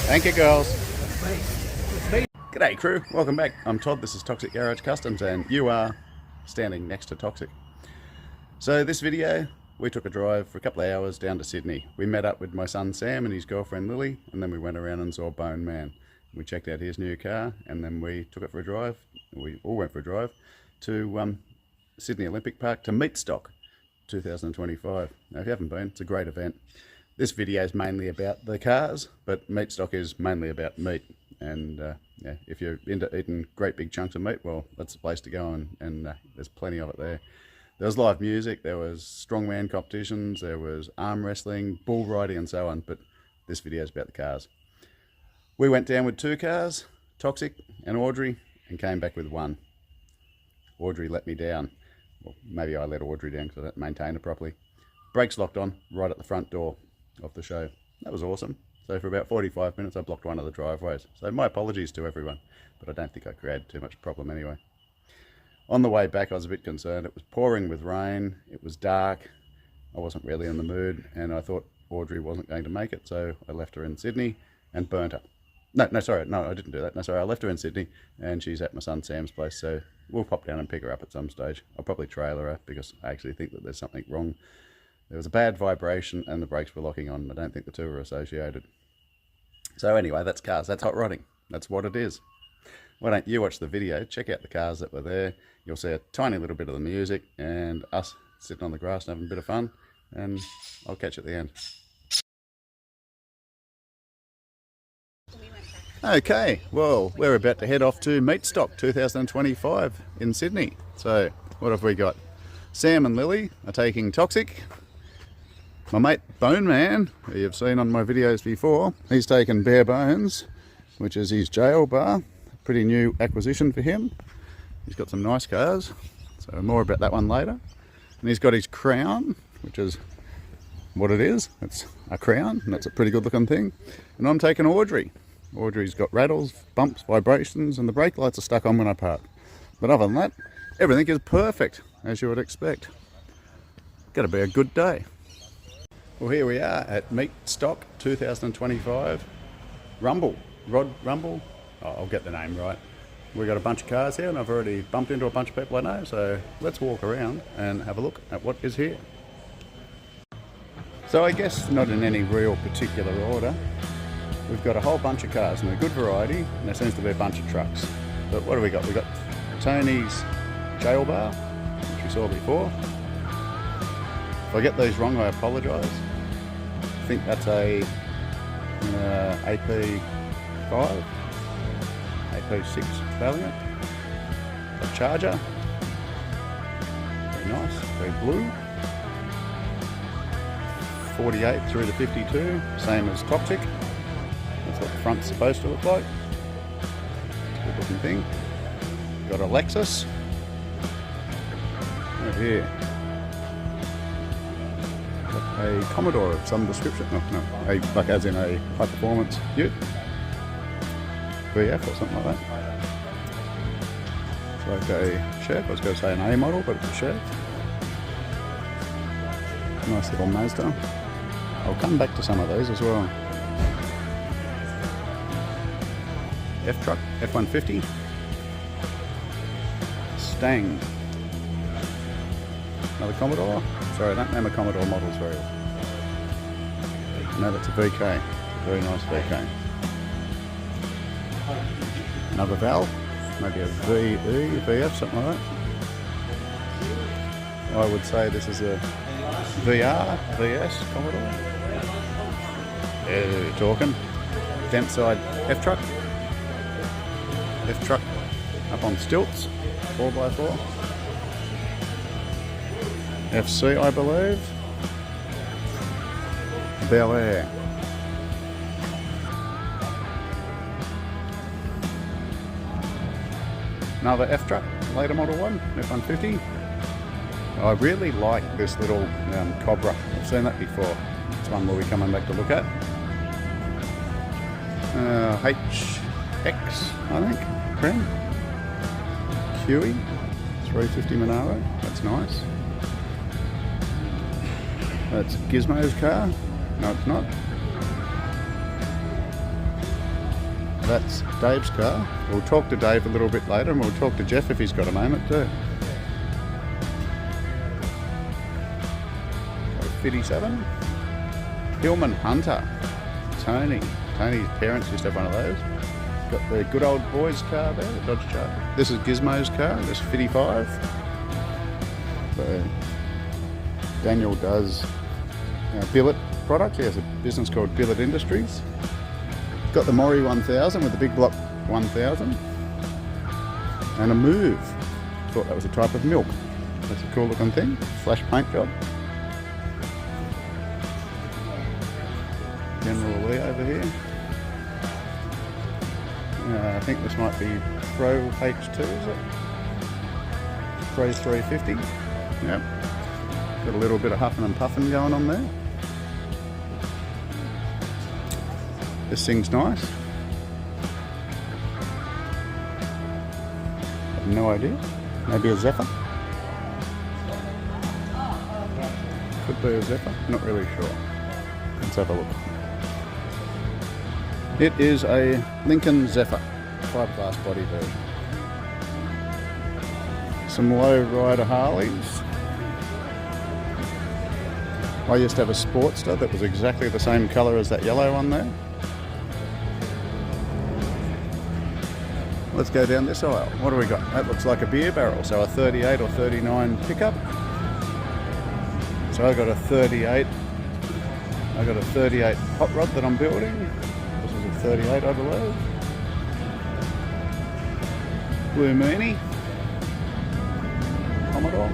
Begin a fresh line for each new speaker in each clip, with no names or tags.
Thank you, girls. G'day, crew. Welcome back. I'm Todd. This is Toxic Garage Customs, and you are standing next to Toxic. So this video, we took a drive for a couple of hours down to Sydney. We met up with my son Sam and his girlfriend Lily, and then we went around and saw Bone Man. We checked out his new car, and then we took it for a drive. We all went for a drive to Sydney Olympic Park to Meatstock 2025. Now, if you haven't been, it's a great event. This video is mainly about the cars, but Meatstock is mainly about meat. And yeah, if you're into eating great big chunks of meat, well, that's the place to go, and there's plenty of it there. There was live music, there was strongman competitions, there was arm wrestling, bull riding and so on, but this video is about the cars. We went down with 2 cars, Toxic and Audrey, and came back with 1. Audrey let me down. Well, maybe I let Audrey down because I don't maintain it properly. Brakes locked on right at the front door of the show. That was awesome. So for about 45 minutes I blocked one of the driveways. So my apologies to everyone, but I don't think I created too much problem anyway. On the way back I was a bit concerned. It was pouring with rain, it was dark, I wasn't really in the mood, and I thought Audrey wasn't going to make it, so I left her in Sydney and burnt her. No, I didn't do that. No, sorry, I left her in Sydney and she's at my son Sam's place, so we'll pop down and pick her up at some stage. I'll probably trailer her because I actually think that there's something wrong. There was a bad vibration and the brakes were locking on. I don't think the two are associated. So anyway, that's cars. That's hot rodding. That's what it is. Why don't you watch the video, check out the cars that were there. You'll see a tiny little bit of the music and us sitting on the grass and having a bit of fun. And I'll catch you at the end. Okay, well, we're about to head off to Meatstock 2025 in Sydney. So what have we got? Sam and Lily are taking Toxic. My mate Bone Man, who you've seen on my videos before, he's taken Bare Bones, which is his jail bar. Pretty new acquisition for him. He's got some nice cars, so more about that one later. And he's got his Crown, which is what it is. It's a Crown, and that's a pretty good looking thing. And I'm taking Audrey. Audrey's got rattles, bumps, vibrations, and the brake lights are stuck on when I park. But other than that, everything is perfect, as you would expect. Gonna be a good day. Well, here we are at Meatstock 2025 Rumble. Rod Rumble? Oh, I'll get the name right. We've got a bunch of cars here and I've already bumped into a bunch of people I know, so let's walk around and have a look at what is here. So I guess not in any real particular order. We've got a whole bunch of cars and a good variety, and there seems to be a bunch of trucks. But what do we got? We've got Tony's jailbar, which we saw before. If I get these wrong, I apologise. I think that's a AP5, AP6 Valiant. A Charger. Very nice, very blue. 48 through to 52, same as Toxic. That's what the front's supposed to look like. Good looking thing. Got a Lexus. Right here. A Commodore of some description. No, like as in a high performance ute. VF or something like that. It's like a Chev. I was going to say an A model, but it's a Chev. Nice little Mazda. I'll come back to some of those as well. F-Truck, F-150. Stang. Another Commodore. Sorry, I don't know my Commodore models very well. No, that's a VK. It's a very nice VK. Another Valve. Maybe a VE, VF, something like that. I would say this is a VR, VS Commodore. Yeah, you're talking. Dent side F-Truck. F-Truck up on stilts, 4x4. FC, I believe. Bel Air. Another F-Truck, later model one, F-150. I really like this little Cobra. I've seen that before. It's one we'll be coming back to look at. HX, I think, Prem. QE, 350 Monaro, that's nice. That's Gizmo's car. No, it's not. That's Dave's car. We'll talk to Dave a little bit later, and we'll talk to Jeff if he's got a moment too. 57. Hillman Hunter. Tony's parents used to have one of those. Got the good old boys car there, the Dodge Charger. This is Gizmo's car, this 55. So Daniel does billet products. He has a business called Billet Industries. Got the Mori 1000 with the big block 1000. And a Move. Thought that was a type of milk. That's a cool looking thing. Flash paint job. General Lee over here. I think this might be Pro H2, is it? Pro 350. Yep. Got a little bit of huffing and puffing going on there. This thing's nice. Have no idea. Maybe a Zephyr. Could be a Zephyr. Not really sure. Let's have a look. It is a Lincoln Zephyr, 5-class body version. Some low rider Harleys. I used to have a Sportster that was exactly the same colour as that yellow one there. Let's go down this aisle. What do we got? That looks like a beer barrel, so a 38 or 39 pickup. So I got a 38 hot rod that I'm building. 38, I believe. Blue Meanie. Commodore.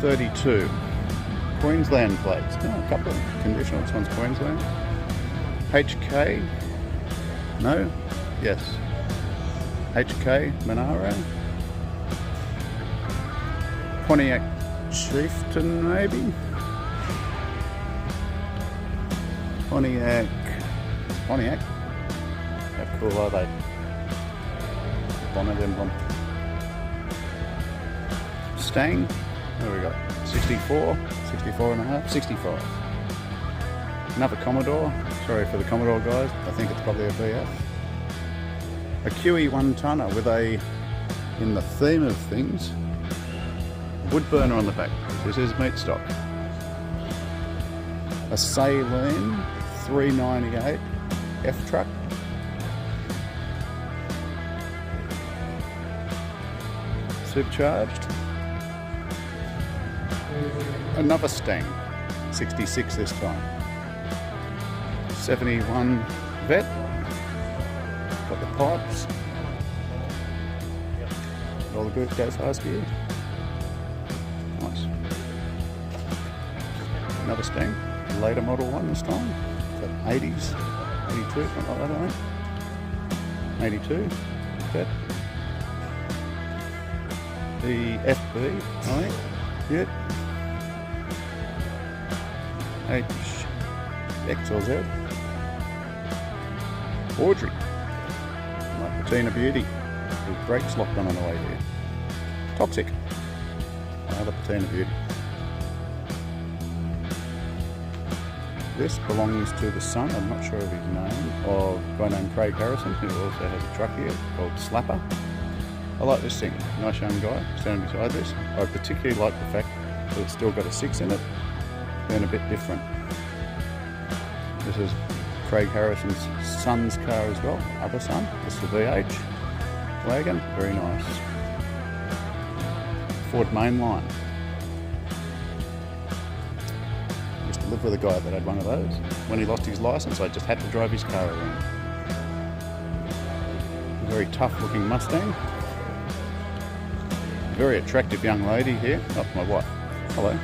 32. Queensland plates. Oh, a couple of conditional. This one's Queensland. HK. No? Yes. HK Monaro. Pontiac Chieftain, maybe? Pontiac. How cool are they? Bonnet emblem. Stang. What do we got? 64, 64 and a half, 65. Another Commodore. Sorry for the Commodore guys. I think it's probably a VF. A QE 1-tonner with a, in the theme of things, wood burner on the back. This is Meatstock. A Saline 398 F-truck. Supercharged. Another Stang, 66 this time. 71 Vet. Got the pipes. All the good goes high gear. Nice. Another Stang, later model one this time. Got 80s, 82, something like that I think. 82, Vet. The FB, I think. Yep. X or Z. Audrey. Like Patina Beauty. With brakes locked on the way here. Toxic. Another Patina Beauty. This belongs to the son, I'm not sure of his name, of a guy named Craig Harrison, who also has a truck here called Slapper. I like this thing. Nice young guy standing beside this. I particularly like the fact that it's still got a 6 in it and a bit different. This is Craig Harrison's son's car as well, other son. This is the VH wagon, very nice. Ford Mainline. Used to live with a guy that had one of those. When he lost his license, I just had to drive his car around. A very tough looking Mustang. Very attractive young lady here. Oh, my wife. Hello.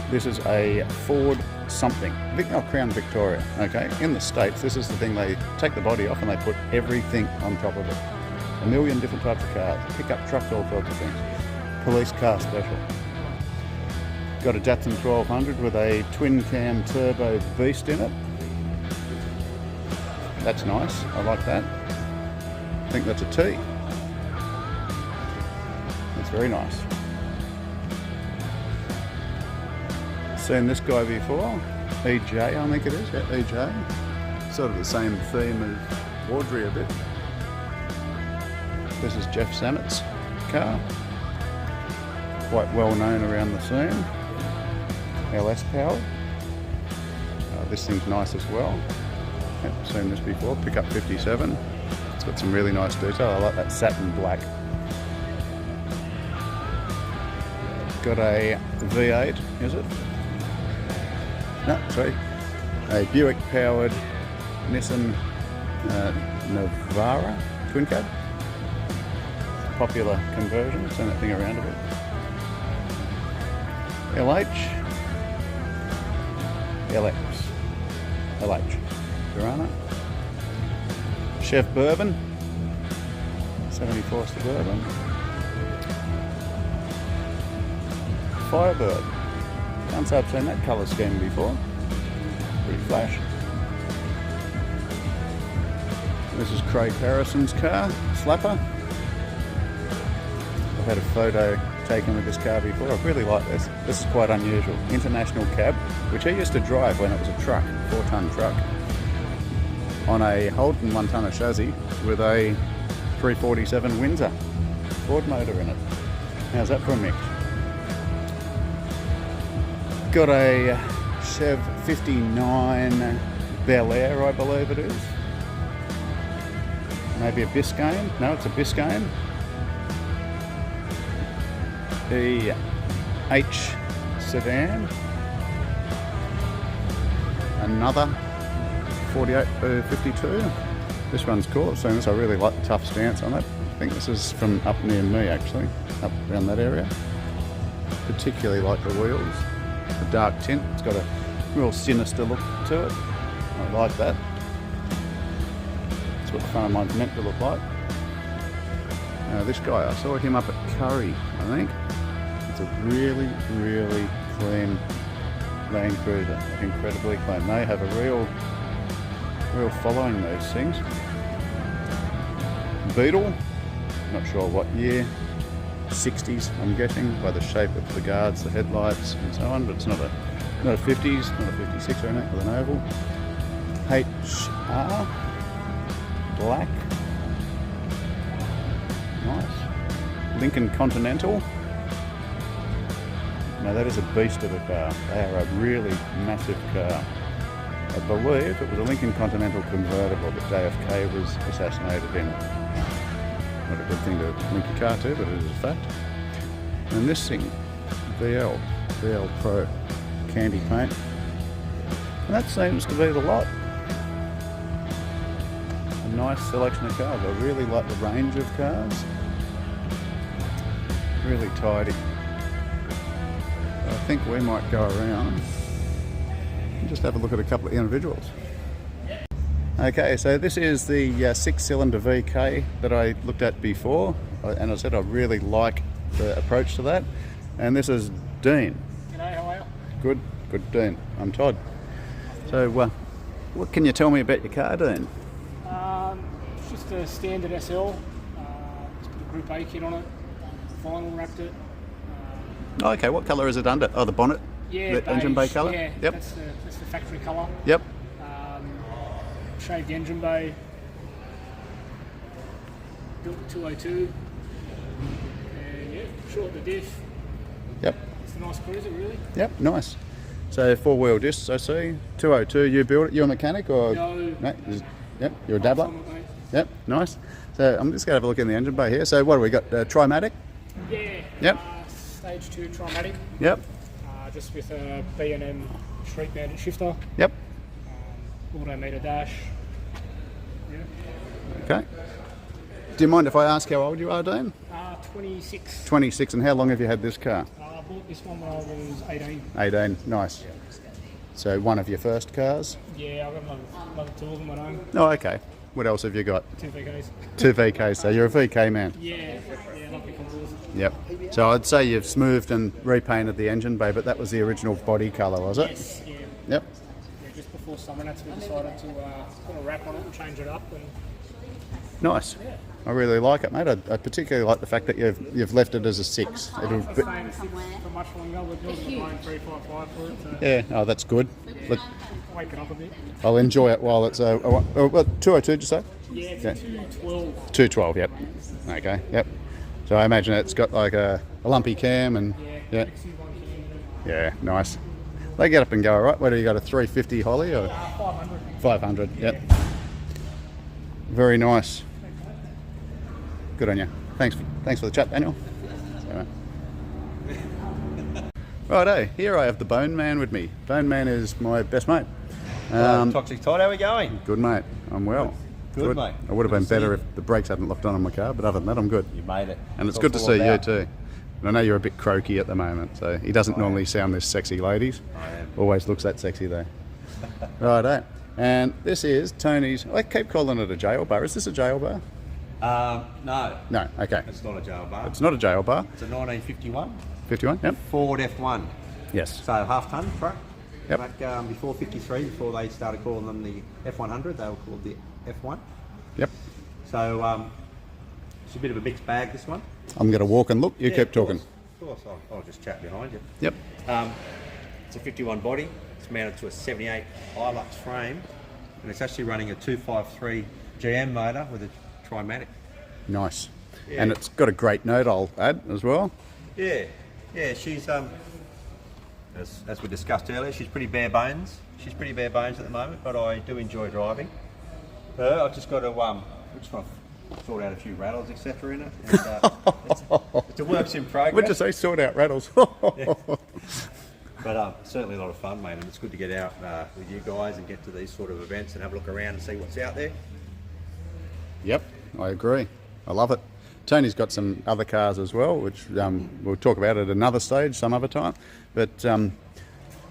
This is a Ford something. Crown Victoria. Okay. In the States, this is the thing, they take the body off and they put everything on top of it. A million different types of cars. Pickup trucks, all sorts of things. Police car special. Got a Datsun 1200 with a twin cam turbo beast in it. That's nice. I like that. I think that's a T. That's very nice. Seen this guy before. EJ, I think it is. Yeah, EJ. sort of the same theme as Audrey a bit. This is Jeff Sammett's car. Quite well known around the scene. LS powered. This thing's nice as well. I've seen this before. Pickup 57. It's got some really nice detail. I like that satin black. Got a V8, is it? No, sorry. A Buick powered Nissan Navara twin cab. Popular conversion. Turn that thing around a bit. LH. LH. Durana. Chef Bourbon. 74 Suburban. Firebird. Can't say I've seen that colour scheme before. Pretty flash. This is Craig Harrison's car, Slapper. I've had a photo taken with this car before. I really like this. This is quite unusual. International cab, which he used to drive when it was a truck, 4-ton truck, on a Holden 1-tonner chassis with a 347 Windsor Ford motor in it. How's that for a mix? Got a Chev 59 Bel Air, I believe it is. Maybe a Biscayne? No, it's a Biscayne. The H sedan. Another 4852. This one's cool. I've seen this. I really like the tough stance on it. I think this is from up near me actually, up around that area. Particularly like the wheels. The dark tint. It's got a real sinister look to it. I like that. That's what the front of mine's meant to look like. This guy, I saw him up at Curry, I think. It's a really, really clean Land Cruiser. Incredibly clean. They have a real following, those things. Beetle, not sure what year. 60s, I'm guessing, by the shape of the guards, the headlights and so on, but it's not a 50s, not a 56 or anything, with an oval. HR, black, nice. Lincoln Continental. Now that is a beast of a car. They are a really massive car. I believe it was a Lincoln Continental convertible that JFK was assassinated in. Not a good thing to link your car to, but it is a fact. And this thing, VL Pro candy paint. And that seems to be the lot. A nice selection of cars. I really like the range of cars. Really tidy. I think we might go around and just have a look at a couple of individuals. Okay, so this is the 6-cylinder VK that I looked at before, and I said I really like the approach to that. And this is Dean.
G'day, how are you?
Good Dean. I'm Todd. So what can you tell me about your car, Dean?
It's just a standard SL. Just put a Group A kit on it, vinyl wrapped it.
Okay, what colour is it under? Oh, the bonnet?
Yeah,
the
beige,
engine bay colour?
Yeah,
yep.
That's the factory colour.
Yep.
Shaved engine bay. Built 202. And yeah, short the diff.
Yep.
It's a nice cruiser, really.
Yep, nice. So 4-wheel discs, I see. 202, you built it? You're a mechanic or?
No.
Yep, you're a dabbler? Yep, nice. So I'm just going to have a look in the engine bay here. So what do we got? Trimatic?
Yeah.
Yep.
Stage 2 Trimatic.
Yep.
Just with a B&M street mounted shifter.
Yep.
Autometer dash. Yeah.
Okay. Do you mind if I ask how old you are, Dean?
26.
26, and how long have you had this car?
I bought this one when I was 18.
18, nice. So one of your first cars?
Yeah, I've got another 2 of them at home.
Oh, okay. What else have you got?
2 VKs.
2 VKs, so you're a VK man?
Yeah, lovely colours.
Yep. So I'd say you've smoothed and repainted the engine bay, but that was the original body colour, was it?
Yes, yeah.
Yep.
Yeah, just before summer, that's we decided to put a wrap on it and change it up. And
nice.
yeah.
I really like it, mate. I particularly like the fact that you've left it as a 6. It'll
I've
be,
staying at 6 for much longer. We're building a Boeing 355 for it. So.
yeah, oh, that's good.
Yeah,
Look,
Wake it up a bit.
I'll enjoy it while it's what, 202, did you say?
Yeah, it's
Yeah.
212.
212, yep. Okay, yep. So I imagine it's got like a lumpy cam and yeah, yeah, nice. They get up and go, all right. What do you got, a 350 Holly or
500.
500? Yep. Very nice. Good on you. Thanks for the chat, Daniel. Righto, here I have the Bone Man with me. Bone Man is my best mate.
Toxic Todd, how are we going?
Good mate, I'm well.
Good, mate.
I would have been
Good to see
better
you.
if the brakes hadn't locked on my car, but other than that, I'm good.
You made it.
And it's
That's
good to
all
see you
about.
too. And I know you're a bit croaky at the moment, so he doesn't normally sound this sexy, ladies.
I am.
Always looks that sexy though. Righto. And this is Tony's, I keep calling it a jail bar. Is this a jail bar?
No,
No, okay.
it's not a jail bar.
It's not a jail bar.
It's a 1951
51, yep.
Ford F1.
Yes.
So half-ton truck.
Yep.
Back before 53, before they started calling them the F100, they were called the F1.
Yep.
So it's a bit of a mixed bag, this one.
I'm going to walk and look. You keep talking.
Of course, I'll just chat behind you.
Yep.
It's a 51 body. It's mounted to a 78 Hilux frame, and it's actually running a 253 GM motor with a Trimatic.
Nice.
Yeah.
And it's got a great note, I'll add as well.
Yeah, she's as we discussed earlier, she's pretty bare bones. She's pretty bare bones at the moment, but I do enjoy driving her. I've just got to sort out a few rattles, etc. in it. And, it's a works in progress.
Would you say sort out rattles?
Yeah. But certainly a lot of fun, mate, and it's good to get out with you guys and get to these sort of events and have a look around and see what's out there.
Yep, I agree. I love it. Tony's got some other cars as well, which we'll talk about at another stage some other time. But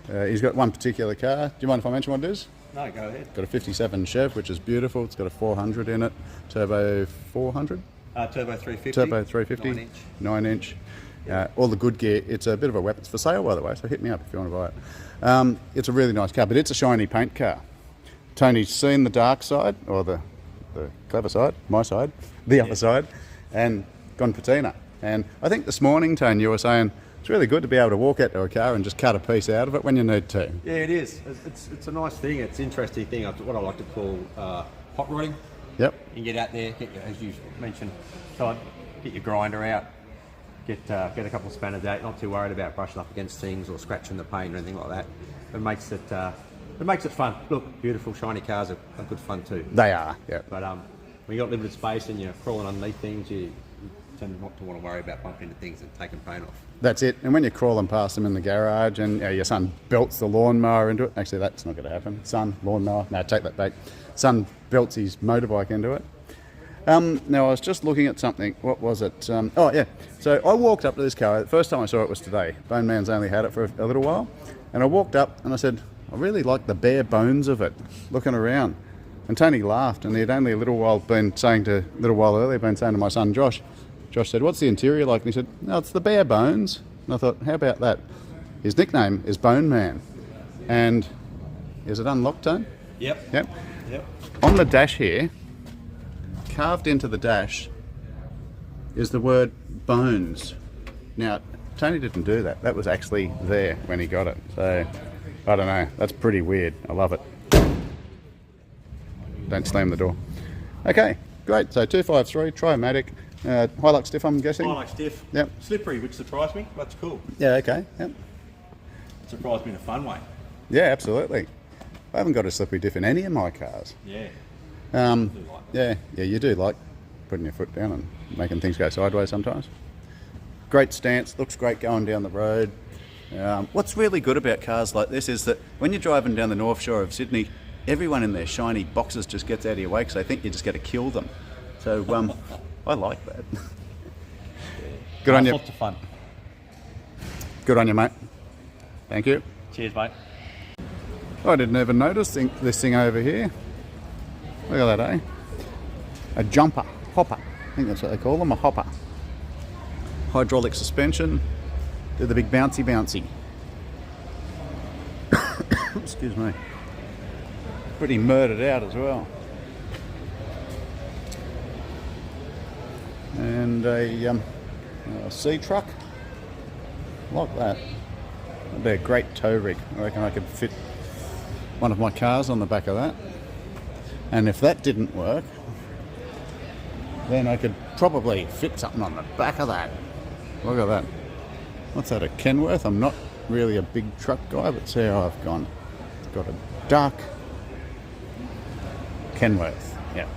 he's got one particular car. Do you mind if I mention what it is?
No, go ahead.
Got a 57 Chev, which is beautiful. It's got a 400 in it, turbo 400,
Turbo 350.
turbo 350, 9-inch. All the good gear. It's a bit of a weapon. It's for sale, by the way, so hit me up if you want to buy it. It's a really nice car, but it's a shiny paint car. Tony's seen the dark side, or the clever side, my side, the other side, and gone patina. And I think this morning, Tony, you were saying it's really good to be able to walk out to a car and just cut a piece out of it when you need to.
Yeah, it is. It's a nice thing. It's an interesting thing. It's what I like to call hot rodding.
Yep.
You can get out there, as you mentioned, Todd, get your grinder out, get a couple of spanners out. Not too worried about brushing up against things or scratching the paint or anything like that. It makes it fun. Look, beautiful shiny cars are good fun too.
They are. Yeah.
But when you've got limited space and you're crawling underneath things, you tend not to want to worry about bumping into things and taking paint off.
That's it. And when you're crawling past them in the garage and your son belts the lawnmower into it, actually that's not going to happen. Son, lawnmower, no, take that back. Son belts his motorbike into it. Now I was just looking at something. What was it? Oh yeah. So I walked up to this car. The first time I saw it was today. Bone Man's only had it for a little while, and I walked up and I said, I really like the bare bones of it. Looking around, and Tony laughed, and he had only a little while earlier been saying to my son Josh. Josh said, "What's the interior like?" And he said, "No, it's the bare bones." And I thought, how about that? His nickname is Bone Man, and is it unlocked, Tone?
Yep.
Yep.
Yep.
On the dash here, carved into the dash, is the word bones. Now, Tony didn't do that. That was actually there when he got it. So, I don't know. That's pretty weird. I love it. Don't slam the door. Okay, great. So 253, Trimatic, Hilux stiff, I'm guessing?
Hilux stiff.
Yep.
Slippery, which surprised me. That's cool.
Yeah, okay. Yep.
It surprised me in a fun way.
Yeah, absolutely. I haven't got a slippery diff in any of my cars.
Yeah.
Yeah, you do like putting your foot down and making things go sideways sometimes. Great stance, looks great going down the road. What's really good about cars like this is that when you're driving down the North Shore of Sydney, everyone in their shiny boxes just gets out of your way because they think you just got to kill them. So I like that. Good on you.
Lots of fun.
Good on you, mate. Thank you.
Cheers, mate.
I didn't even notice this thing over here. Look at that, eh? A jumper, hopper. I think that's what they call them, a hopper. Hydraulic suspension. Do the big bouncy. Excuse me. Pretty murdered out as well. And a sea truck. Like that. That'd be a great tow rig. I reckon I could fit one of my cars on the back of that. And if that didn't work, then I could probably fit something on the back of that. Look at that. What's that, a Kenworth? I'm not really a big truck guy, but see how I've gone. Got a dark Kenworth. Yeah.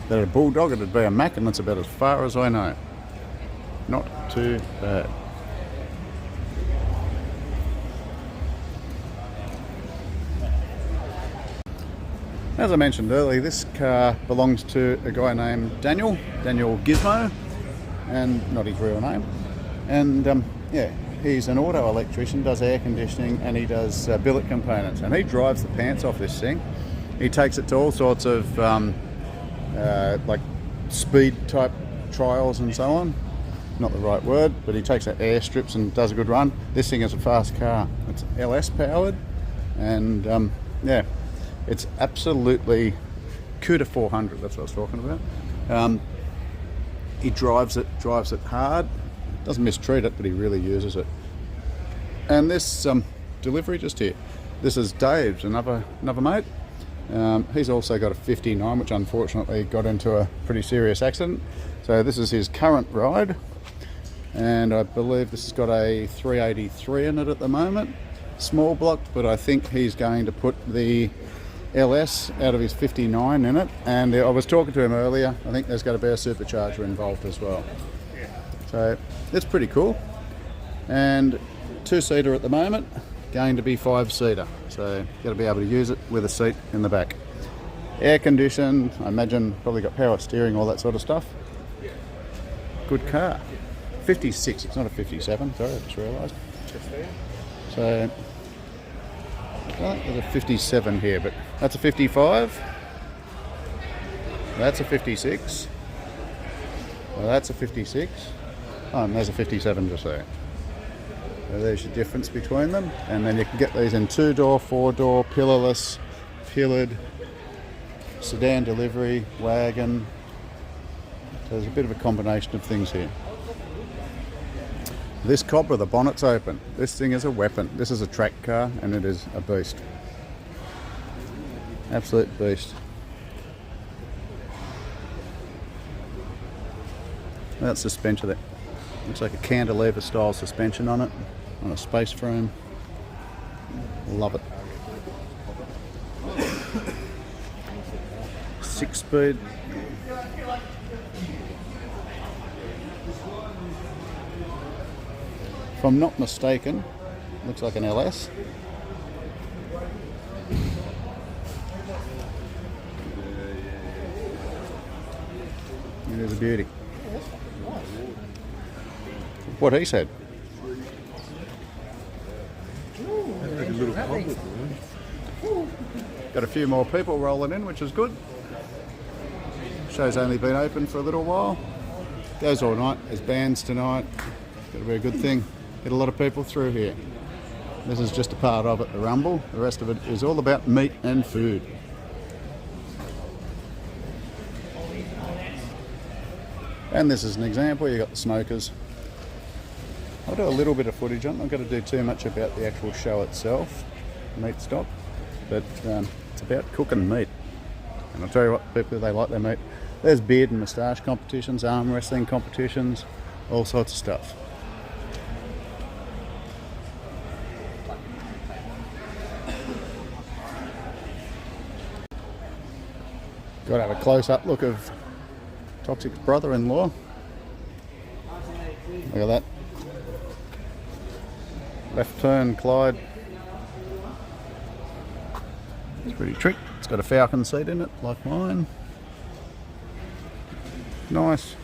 If that a Bulldog, it'd be a Mack, and that's about as far as I know. Not too bad. As I mentioned earlier, this car belongs to a guy named Daniel Gizmo, and not his real name. And yeah, he's an auto electrician, does air conditioning, and he does billet components. And he drives the pants off this thing. He takes it to all sorts of like speed type trials and so on. Not the right word, but he takes it airstrips and does a good run. This thing is a fast car. It's LS powered, and yeah. It's absolutely CUDA 400, that's what I was talking about. He drives it hard, doesn't mistreat it, but he really uses it. And this delivery just here, this is Dave's, another mate. He's also got a 59, which unfortunately got into a pretty serious accident. So this is his current ride, and I believe this has got a 383 in it at the moment. Small block, but I think he's going to put the LS out of his 59 in it, and I was talking to him earlier. I think there's got to be a supercharger involved as well. So it's pretty cool. And 2-seater at the moment, going to be 5-seater. So got to be able to use it with a seat in the back. Air conditioned, I imagine probably got power steering, all that sort of stuff. Good car. 56, it's not a 57, sorry, I just realised. So there's a 57 here, but that's a 55. That's a 56. Well, that's a 56. Oh, and there's a 57 just there. So there's the difference between them. And then you can get these in 2-door, 4-door, pillarless, pillared, sedan delivery, wagon. So there's a bit of a combination of things here. This Cobra, the bonnet's open. This thing is a weapon. This is a track car, and it is a beast. Absolute beast. That suspension, that looks like a cantilever style suspension on it, on a space frame. Love it. 6-speed. If I'm not mistaken, looks like an LS. It is a beauty. What he said. Got a few more people rolling in, which is good. Show's only been open for a little while. Goes all night. There's bands tonight. Got to be a good thing. Get a lot of people through here. This is just a part of it, the Rumble. The rest of it is all about meat and food. And this is an example. You've got the smokers. I'll do a little bit of footage on it. I'm not going to do too much about the actual show itself, Meatstock, but it's about cooking meat. And I'll tell you what, people, they like their meat. There's beard and moustache competitions, arm wrestling competitions, all sorts of stuff. Got to have a close-up look of Toxic's brother-in-law. Look at that. Left turn, Clyde. It's pretty trick. It's got a Falcon seat in it, like mine. Nice.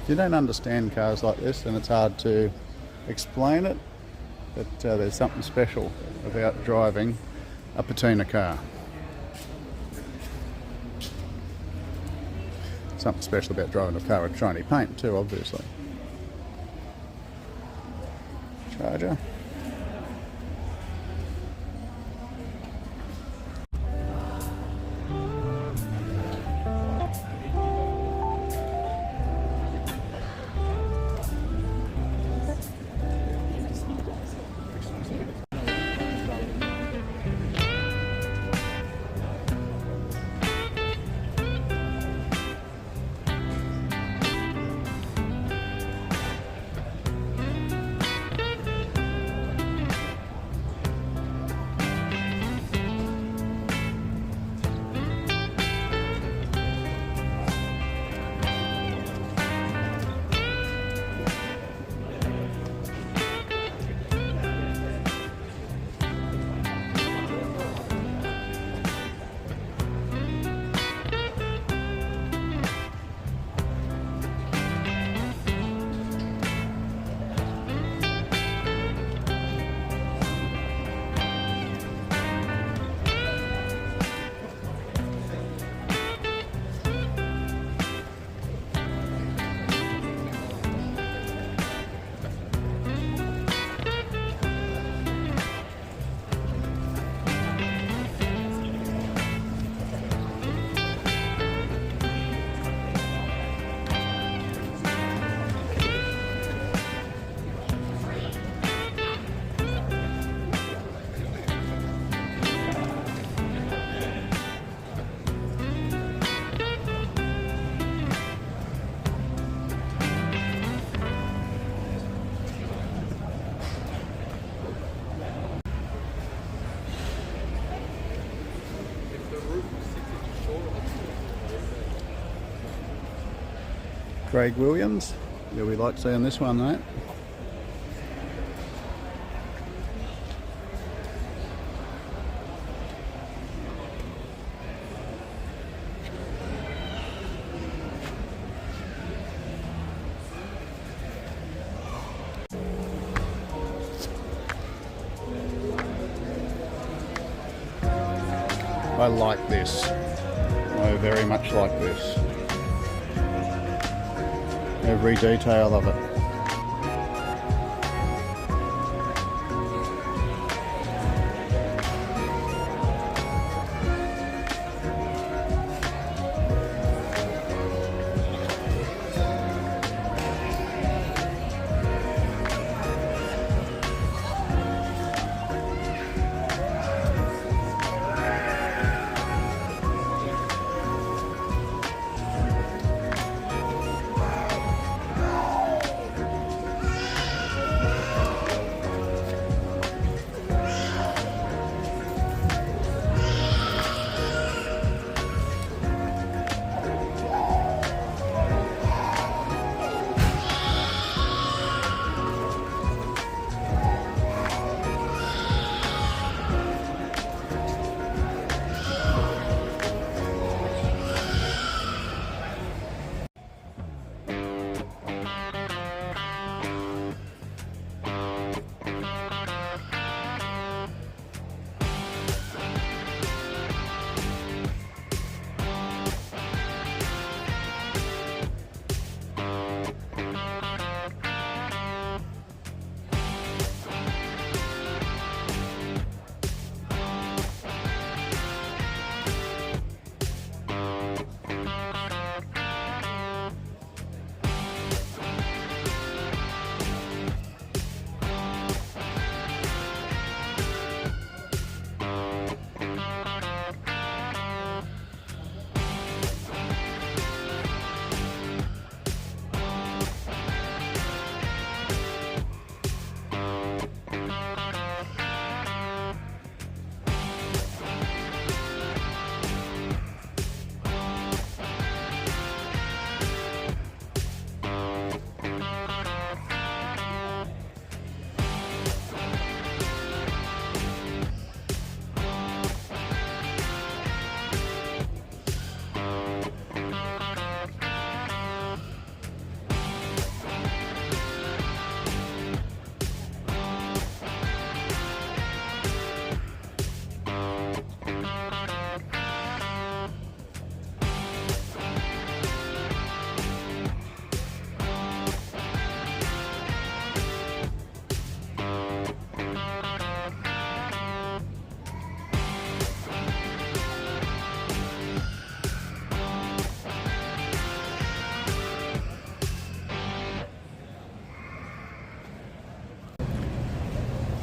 If you don't understand cars like this, then it's hard to explain it. But there's something special about driving a patina car. Something special about driving a car with shiny paint too, obviously. Charger. Craig Williams. Yeah, we like seeing this one, mate. I like this. I very much like this. Every detail of it.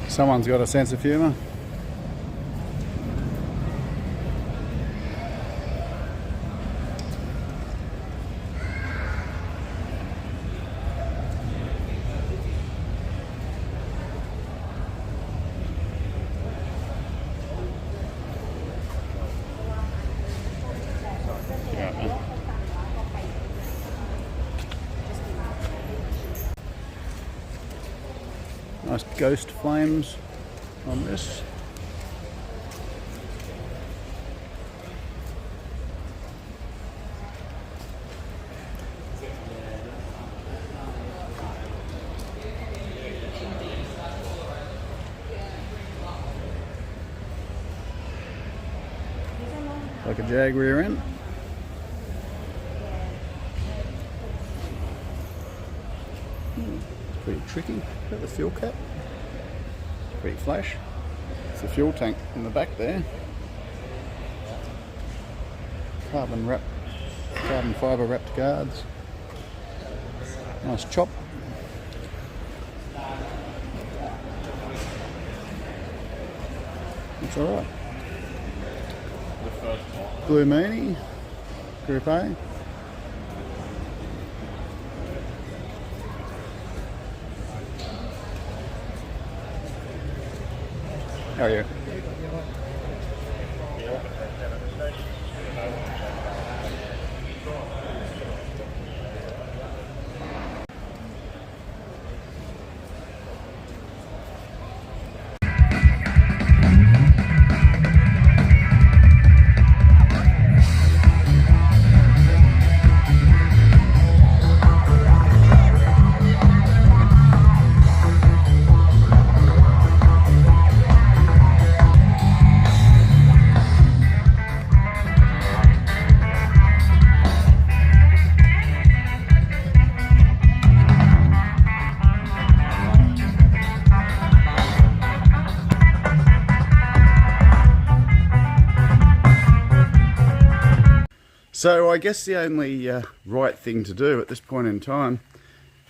Someone's got a sense of humour. Nice ghost flames on this. Like a jag rear end. Pretty tricky. Got the fuel cap. Pretty flash. It's the fuel tank in the back there. Carbon fibre wrapped guards. Nice chop. It's alright. Blue Meanie, Group A. How are you? So I guess the only right thing to do at this point in time,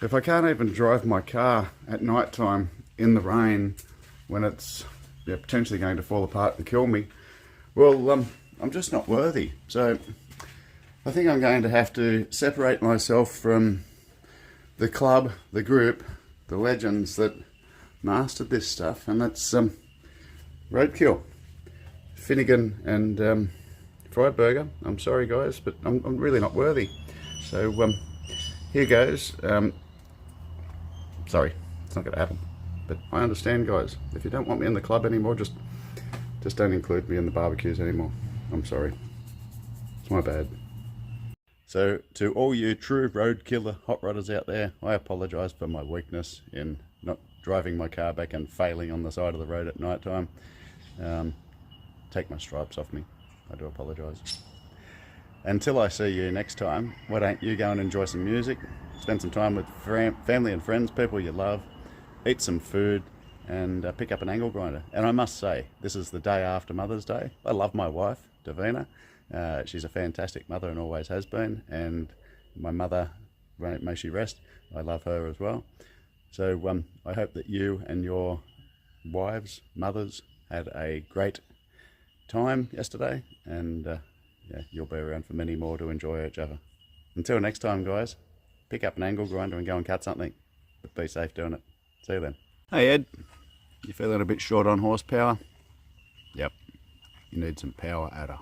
if I can't even drive my car at night time in the rain when it's potentially going to fall apart and kill me, well, I'm just not worthy. So I think I'm going to have to separate myself from the club, the group, the legends that mastered this stuff, and that's Roadkill, Finnegan and Fried Burger. I'm sorry guys, but I'm really not worthy. So here goes. Sorry, it's not going to happen. But I understand guys, if you don't want me in the club anymore, just don't include me in the barbecues anymore. I'm sorry. It's my bad. So to all you true road killer hot rodders out there, I apologise for my weakness in not driving my car back and failing on the side of the road at night time. Take my stripes off me. I do apologise. Until I see you next time, why don't you go and enjoy some music, spend some time with family and friends, people you love, eat some food, and pick up an angle grinder. And I must say, this is the day after Mother's Day. I love my wife, Davina. She's a fantastic mother and always has been. And my mother, may she rest, I love her as well. So I hope that you and your wives, mothers, had a great time yesterday. And yeah, you'll be around for many more to enjoy each other. Until next time, guys, pick up an angle grinder and go and cut something. But be safe doing it. See you then. Hey Ed, you feeling a bit short on horsepower? Yep, you need some power adder.